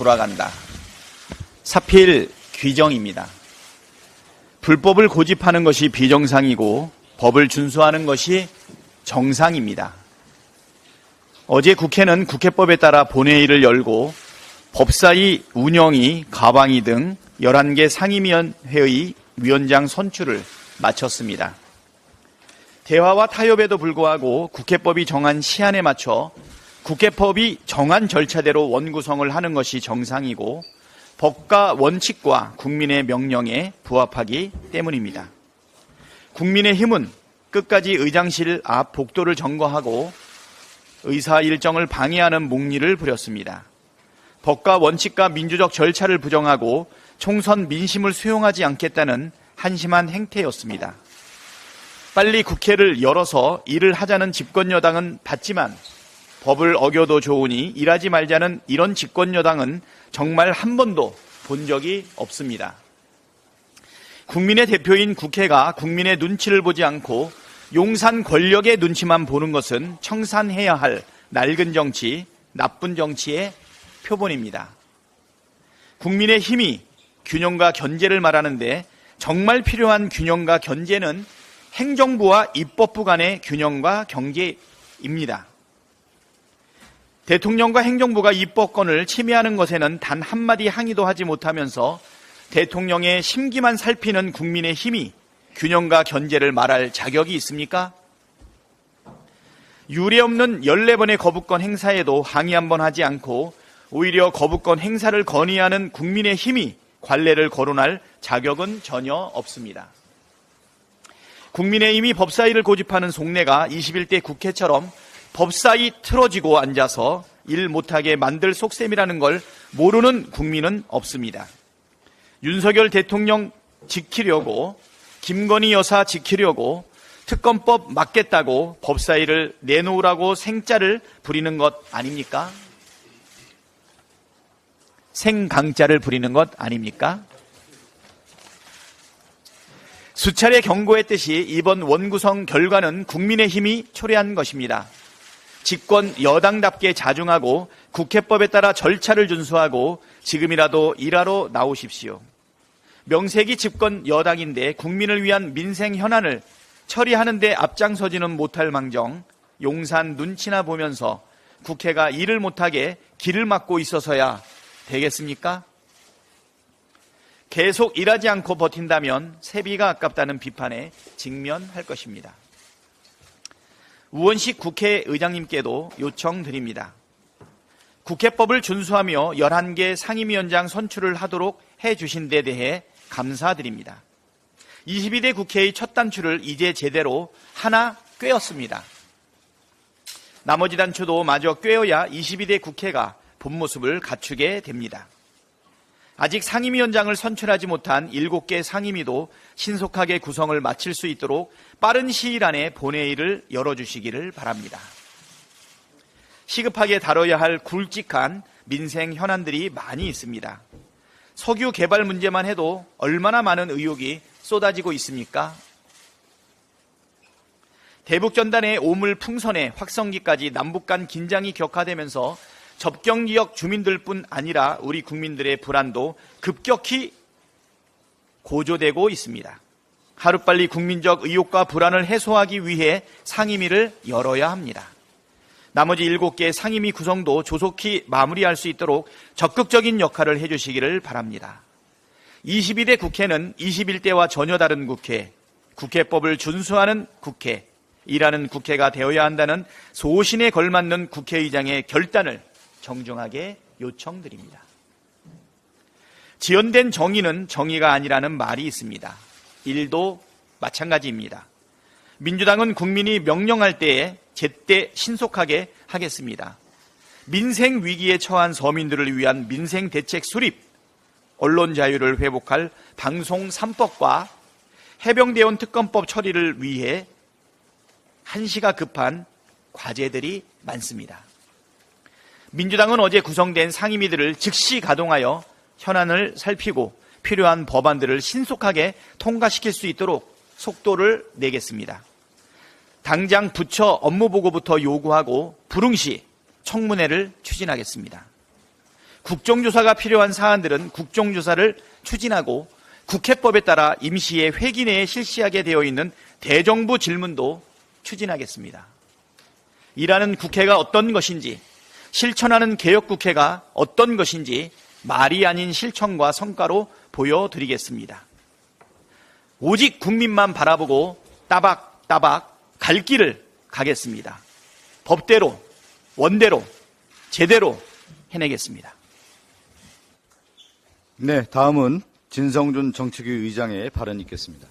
돌아간다. 사필 규정입니다. 불법을 고집하는 것이 비정상이고 법을 준수하는 것이 정상입니다. 어제 국회는 국회법에 따라 본회의를 열고 법사위 운영위, 가방위 등 11개 상임위원회의 위원장 선출을 마쳤습니다. 대화와 타협에도 불구하고 국회법이 정한 시한에 맞춰 국회법이 정한 절차대로 원구성을 하는 것이 정상이고 법과 원칙과 국민의 명령에 부합하기 때문입니다. 국민의힘은 끝까지 의장실 앞 복도를 점거하고 의사 일정을 방해하는 목리를 부렸습니다. 법과 원칙과 민주적 절차를 부정하고 총선 민심을 수용하지 않겠다는 한심한 행태였습니다. 빨리 국회를 열어서 일을 하자는 집권여당은 봤지만 법을 어겨도 좋으니 일하지 말자는 이런 집권여당은 정말 한 번도 본 적이 없습니다. 국민의 대표인 국회가 국민의 눈치를 보지 않고 용산 권력의 눈치만 보는 것은 청산해야 할 낡은 정치, 나쁜 정치의 표본입니다. 국민의 힘이 균형과 견제를 말하는데 정말 필요한 균형과 견제는 행정부와 입법부 간의 균형과 경계입니다. 대통령과 행정부가 입법권을 침해하는 것에는 단 한마디 항의도 하지 못하면서 대통령의 심기만 살피는 국민의 힘이 균형과 견제를 말할 자격이 있습니까? 유례없는 14번의 거부권 행사에도 항의 한번 하지 않고 오히려 거부권 행사를 건의하는 국민의 힘이 관례를 거론할 자격은 전혀 없습니다. 국민의힘이 법사위를 고집하는 속내가 21대 국회처럼 법사위 틀어지고 앉아서 일 못하게 만들 속셈이라는 걸 모르는 국민은 없습니다. 윤석열 대통령 지키려고, 김건희 여사 지키려고 특검법 막겠다고 법사위를 내놓으라고 생짜를 부리는 것 아닙니까? 생강짜를 부리는 것 아닙니까? 수차례 경고했듯이 이번 원구성 결과는 국민의힘이 초래한 것입니다. 집권 여당답게 자중하고 국회법에 따라 절차를 준수하고 지금이라도 일하러 나오십시오. 명색이 집권 여당인데 국민을 위한 민생 현안을 처리하는 데 앞장서지는 못할 망정 용산 눈치나 보면서 국회가 일을 못하게 길을 막고 있어서야 되겠습니까? 계속 일하지 않고 버틴다면 세비가 아깝다는 비판에 직면할 것입니다. 우원식 국회의장님께도 요청드립니다. 국회법을 준수하며 11개 상임위원장 선출을 하도록 해주신 데 대해 감사드립니다. 22대 국회의 첫 단추를 이제 제대로 하나 꿰었습니다. 나머지 단추도 마저 꿰어야 22대 국회가 본 모습을 갖추게 됩니다. 아직 상임위원장을 선출하지 못한 7개 상임위도 신속하게 구성을 마칠 수 있도록 빠른 시일 안에 본회의를 열어주시기를 바랍니다. 시급하게 다뤄야 할 굵직한 민생 현안들이 많이 있습니다. 석유 개발 문제만 해도 얼마나 많은 의혹이 쏟아지고 있습니까? 대북전단의 오물 풍선에 확성기까지 남북 간 긴장이 격화되면서 접경지역 주민들뿐 아니라 우리 국민들의 불안도 급격히 고조되고 있습니다. 하루빨리 국민적 의혹과 불안을 해소하기 위해 상임위를 열어야 합니다. 나머지 7개 상임위 구성도 조속히 마무리할 수 있도록 적극적인 역할을 해주시기를 바랍니다. 22대 국회는 21대와 전혀 다른 국회, 국회법을 준수하는 국회, 일하는 국회가 되어야 한다는 소신에 걸맞는 국회의장의 결단을 정중하게 요청드립니다. 지연된 정의는 정의가 아니라는 말이 있습니다. 일도 마찬가지입니다. 민주당은 국민이 명령할 때에 제때 신속하게 하겠습니다. 민생 위기에 처한 서민들을 위한 민생 대책 수립, 언론 자유를 회복할 방송 3법과 해병대원 특검법 처리를 위해 한시가 급한 과제들이 많습니다. 민주당은 어제 구성된 상임위들을 즉시 가동하여 현안을 살피고 필요한 법안들을 신속하게 통과시킬 수 있도록 속도를 내겠습니다. 당장 부처 업무보고부터 요구하고 불응시 청문회를 추진하겠습니다. 국정조사가 필요한 사안들은 국정조사를 추진하고 국회법에 따라 임시의 회기 내에 실시하게 되어 있는 대정부 질문도 추진하겠습니다. 일하는 국회가 어떤 것인지, 실천하는 개혁국회가 어떤 것인지 말이 아닌 실천과 성과로 보여드리겠습니다. 오직 국민만 바라보고 따박따박 갈 길을 가겠습니다. 법대로, 원대로, 제대로 해내겠습니다. 네, 다음은 진성준 정책위 의장의 발언이 있겠습니다.